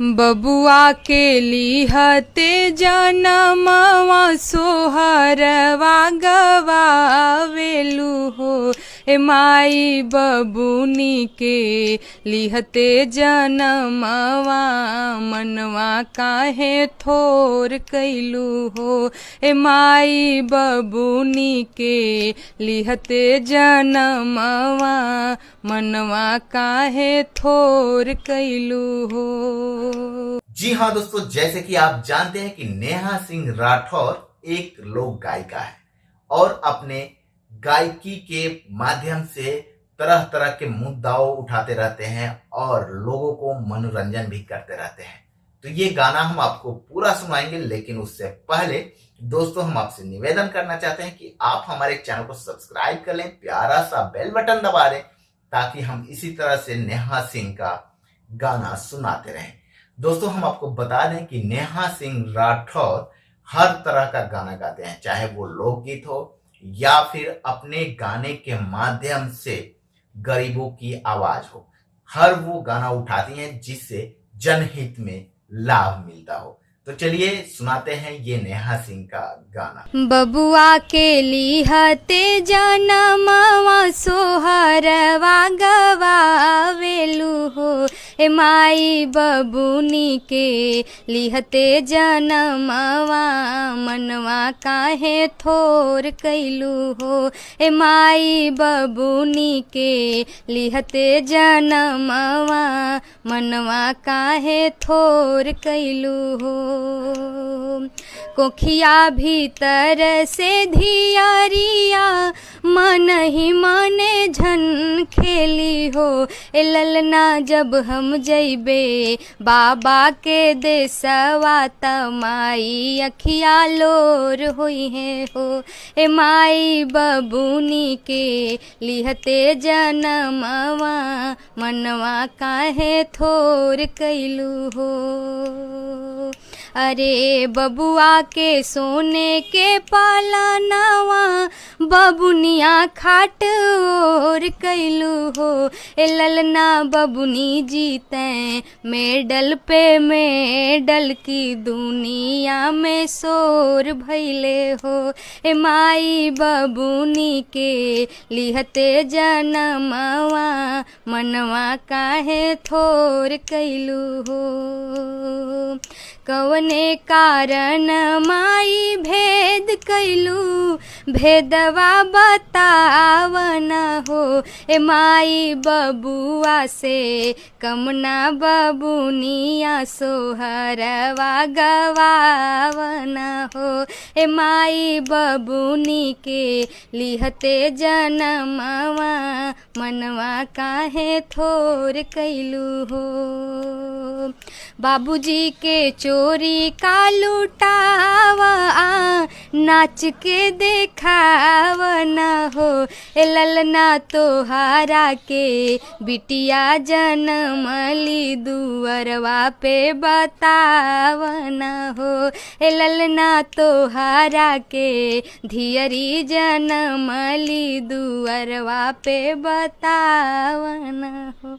बबुआ के लिहते जनमवा सोहरवा गवावेलू हो। ए माई बबुनी के लिहते जनमवा मनवा काहे थोर कैलू हो। ए माई बबुनी के लिहते जनमवा मनवा काहे थोर कैलू हो। जी हाँ दोस्तों, जैसे कि आप जानते हैं कि नेहा सिंह राठौर एक लोक गायिका है और अपने गायकी के माध्यम से तरह तरह के मुद्दाओं उठाते रहते हैं और लोगों को मनोरंजन भी करते रहते हैं। तो ये गाना हम आपको पूरा सुनाएंगे, लेकिन उससे पहले दोस्तों हम आपसे निवेदन करना चाहते हैं कि आप हमारे चैनल को सब्सक्राइब कर लें, प्यारा सा बेल बटन दबा दें ताकि हम इसी तरह से नेहा सिंह का गाना सुनाते रहें। दोस्तों हम आपको बता दें कि नेहा सिंह राठौर हर तरह का गाना गाते हैं, चाहे वो लोकगीत हो या फिर अपने गाने के माध्यम से गरीबों की आवाज हो। हर वो गाना उठाती हैं जिससे जनहित में लाभ मिलता हो। तो चलिए सुनाते हैं ये नेहा सिंह का गाना। बबुआ के लिहते जनमवा सोहरवा गवावेलू हो। ए माई बबुनी के लिहते जनमवा मनवा काहे थोर कैलू हो। ए माई बबुनी के लिहते जनमवा मनवा काहे थोर कैलू हो। कोखिया भीतर से धियरिया मन ही मने झन खेली हो। ए ललना जब हम जइबे बाबा के देसवा त माई अखिया लोर होई है हो। ए माई बबुनी के लिहते जनमवा मनवा काहे थोर कैलू हो। अरे बबुआ के सोने के पालनवा बबुनिया खाट और कैलू हो। ए ललना बबुनी जीते मेडल पे मेडल की दुनिया में शोर भैले हो। ए माई बबुनी के लिहते जनमवा मनवा काहे थोर कैलू हो। कवने कारण माई भेद कैलू भेदवा बतावना हो। ए माई बबुआ से कमना बबुनिया सोहरवा गवावना हो। ए माई बबुनी के लिहते जनमवा मनवा काहे थोर कैलू हो। बाबूजी के चोरी का लुटावा नाच के देखावना हो। ए ललना तोहारा के बिटिया जनमली दुअरवा पे बतावना हो। ए ललना तोहारा के धियरी जनमली दुअरवा पे बतावना हो।